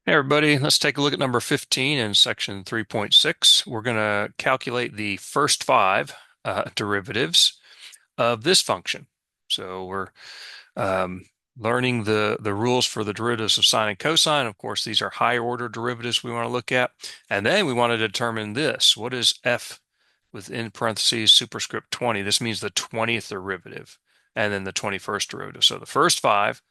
Hey everybody, let's take a look at number 15 in section 3.6. We're going to calculate the first five derivatives of this function. So we're um, learning the rules for the derivatives of sine and cosine. Of course, these are higher order derivatives we want to look at. And then we want to determine this. What is f within parentheses superscript 20? This means the 20th derivative and then the 21st derivative. So the first five,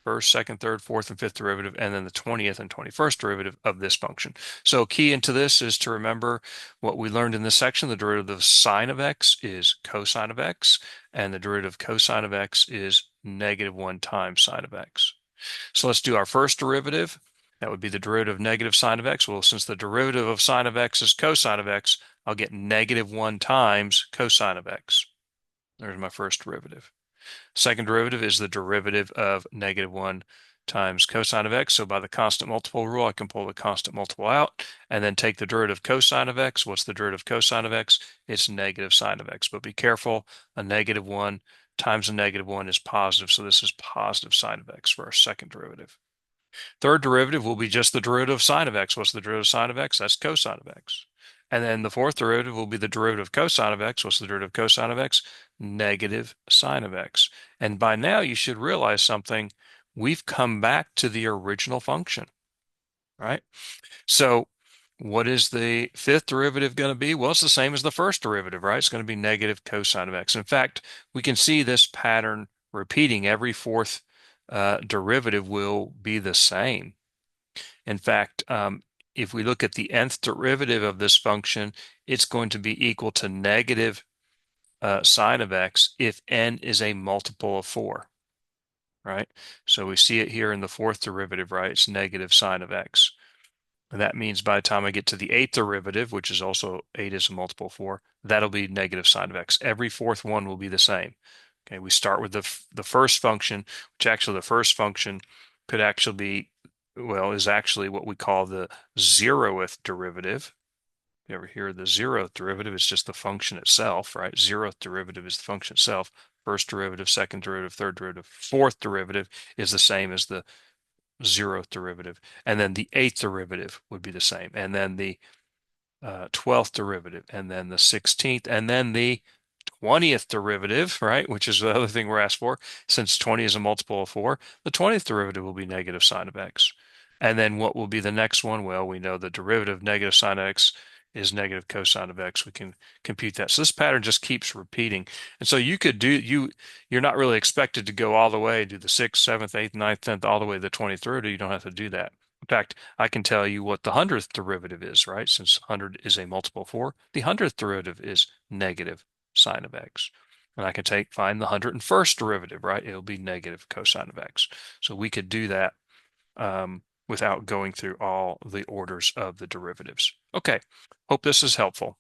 first, second, third, fourth, and fifth derivative, and then the 20th and 21st derivative of this function. So key into this is to remember what we learned in this section. The derivative of sine of x is cosine of x, and the derivative of cosine of x is -1 times sine of x. So let's do our first derivative. That would be the derivative of negative sine of x. Well, since the derivative of sine of x is cosine of x, I'll get -1 times cosine of x. There's my first derivative. Second derivative is the derivative of -1 times cosine of x. So by the constant multiple rule, I can pull the constant multiple out and then take the derivative of cosine of x. What's the derivative of cosine of x? It's negative sine of x. But be careful, a -1 times a -1 is positive. So this is positive sine of x for our second derivative. Third derivative will be just the derivative of sine of x. What's the derivative of sine of x? That's cosine of x. And then the fourth derivative will be the derivative of cosine of x. What's the derivative of cosine of x? Negative sine of x. And by now you should realize something. We've come back to the original function, right? So what is the fifth derivative going to be? Well, it's the same as the first derivative, right? It's going to be negative cosine of x. In fact, we can see this pattern repeating. Every fourth derivative will be the same. In fact, if we look at the nth derivative of this function, it's going to be equal to negative sine of x if n is a multiple of 4, right? So we see it here in the fourth derivative, right? It's negative sine of x. And that means by the time I get to the eighth derivative, which is also 8 is a multiple of 4, that'll be negative sine of x. Every fourth one will be the same. Okay, we start with the first function, which actually the first function could actually be, well, is actually what we call the 0th derivative. You ever hear the 0th derivative? It's just the function itself, right? 0th derivative is the function itself. First derivative, second derivative, third derivative, fourth derivative is the same as the 0th derivative. And then the eighth derivative would be the same. And then the 12th derivative, and then the 16th, and then the 20th derivative, right? Which is the other thing we're asked for. Since 20 is a multiple of 4, the 20th derivative will be negative sine of x. And then what will be the next one? Well, we know the derivative of negative sine of x is negative cosine of x. We can compute that. So this pattern just keeps repeating. And so you could you're not really expected to go all the way, do the 6th, 7th, 8th, 9th, 10th, all the way to the 20th derivative. You don't have to do that. In fact, I can tell you what the 100th derivative is, right? Since 100 is a multiple of 4, the 100th derivative is negative sine of x. And I can find the 101st derivative, right? It'll be negative cosine of x. So we could do that without going through all the orders of the derivatives. Okay, hope this is helpful.